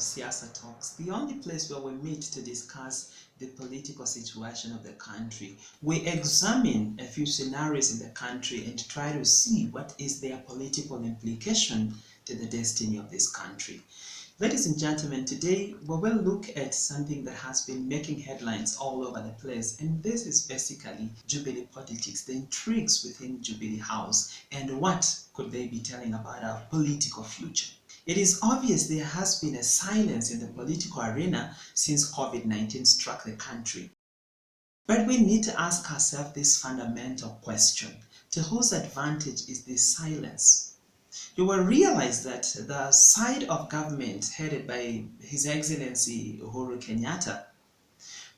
Siasa Talks, the only place where we meet to discuss the political situation of the country. We examine a few scenarios in the country and try to see what is their political implication to the destiny of this country. Ladies and gentlemen, today we will look at something that has been making headlines all over the place, and this is basically Jubilee politics, the intrigues within Jubilee House, and what could they be telling about our political future. It is obvious there has been a silence in the political arena since COVID-19 struck the country. But we need to ask ourselves this fundamental question: to whose advantage is this silence? You will realize that the side of government headed by His Excellency Uhuru Kenyatta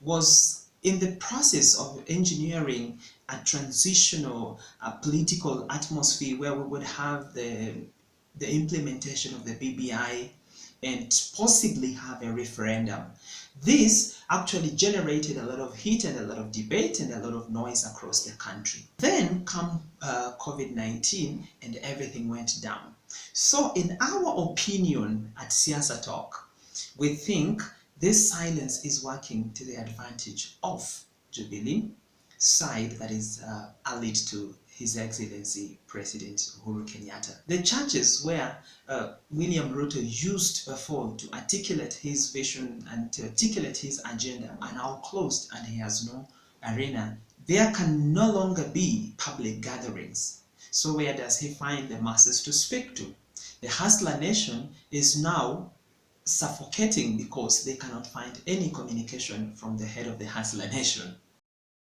was in the process of engineering a transitional political atmosphere where we would have the implementation of the BBI and possibly have a referendum. This actually generated a lot of heat and a lot of debate and a lot of noise across the country. Then come COVID-19 and everything went down. So in our opinion at Siasa Talk, we think this silence is working to the advantage of Jubilee side, that is allied to His Excellency President Uhuru Kenyatta. The churches where William Ruto used before to articulate his vision and to articulate his agenda are now closed, and he has no arena. There can no longer be public gatherings. So where does he find the masses to speak to? The Hustler Nation is now suffocating because they cannot find any communication from the head of the Hustler Nation.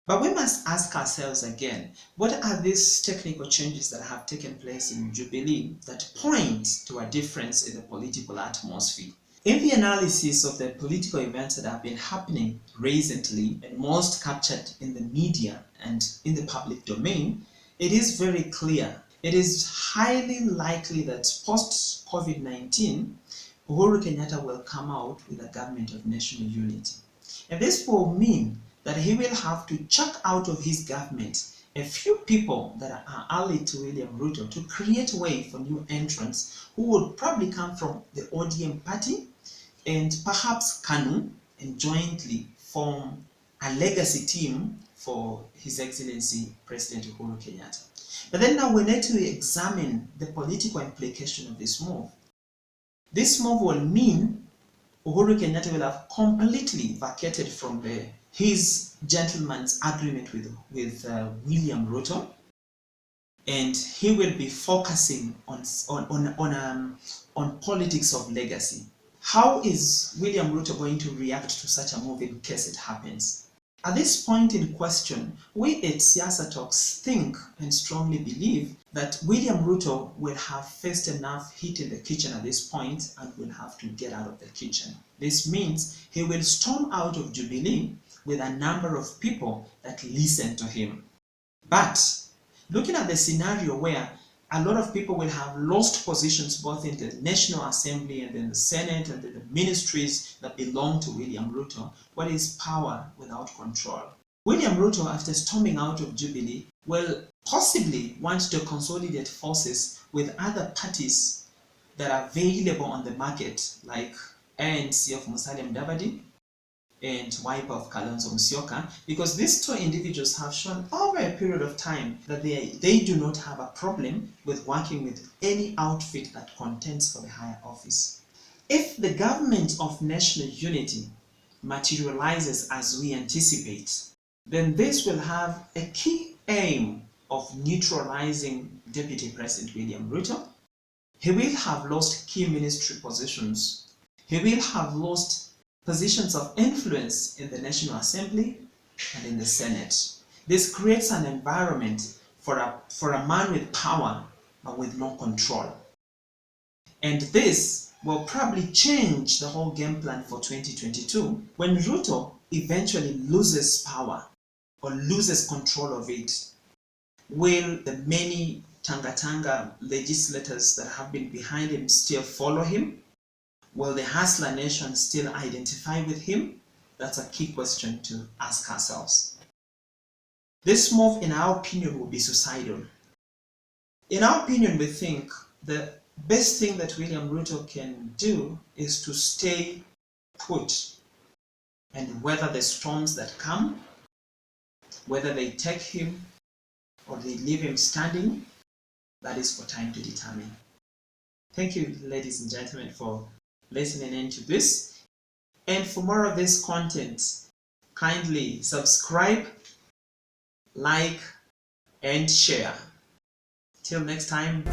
But we must ask ourselves again, what are these technical changes that have taken place in Jubilee that point to a difference in the political atmosphere? In the analysis of the political events that have been happening recently and most captured in the media and in the public domain, it is very clear. It is highly likely that post-COVID-19, Uhuru Kenyatta will come out with a government of national unity. And this will mean that he will have to chuck out of his government a few people that are allied to William Ruto to create way for new entrants who would probably come from the ODM party and perhaps KANU, and jointly form a legacy team for His Excellency President Uhuru Kenyatta. But then now we need to examine the political implication of this move. This move will mean Uhuru Kenyatta will have completely vacated from his gentleman's agreement with William Ruto, and he will be focusing on politics of legacy. How is William Ruto going to react to such a move in case it happens? At this point in question, we at Siasa Talks think and strongly believe that William Ruto will have faced enough heat in the kitchen at this point and will have to get out of the kitchen. This means he will storm out of Jubilee with a number of people that listen to him. But looking at the scenario where a lot of people will have lost positions both in the National Assembly and in the Senate and in the ministries that belong to William Ruto, what is power without control? William Ruto, after storming out of Jubilee, will possibly want to consolidate forces with other parties that are available on the market, like ANC of Musalia Mudavadi and Wiper of Kalonzo Musyoka, because these two individuals have shown over a period of time that they do not have a problem with working with any outfit that contends for the higher office. If the government of national unity materializes as we anticipate, then this will have a key aim of neutralizing Deputy President William Ruto. He will have lost key ministry positions. He will have lost positions of influence in the National Assembly and in the Senate. This creates an environment for a man with power but with no control. And this will probably change the whole game plan for 2022 when Ruto eventually loses power or loses control of it. Will the many Tanga legislators that have been behind him still follow him? Will the Hustler Nation still identify with him? That's a key question to ask ourselves. This move, in our opinion, will be suicidal. In our opinion, we think the best thing that William Ruto can do is to stay put and weather the storms that come, whether they take him or they leave him standing. That is for time to determine. Thank you, ladies and gentlemen, for listening into this. And for more of this content, kindly subscribe, like, and share. Till next time.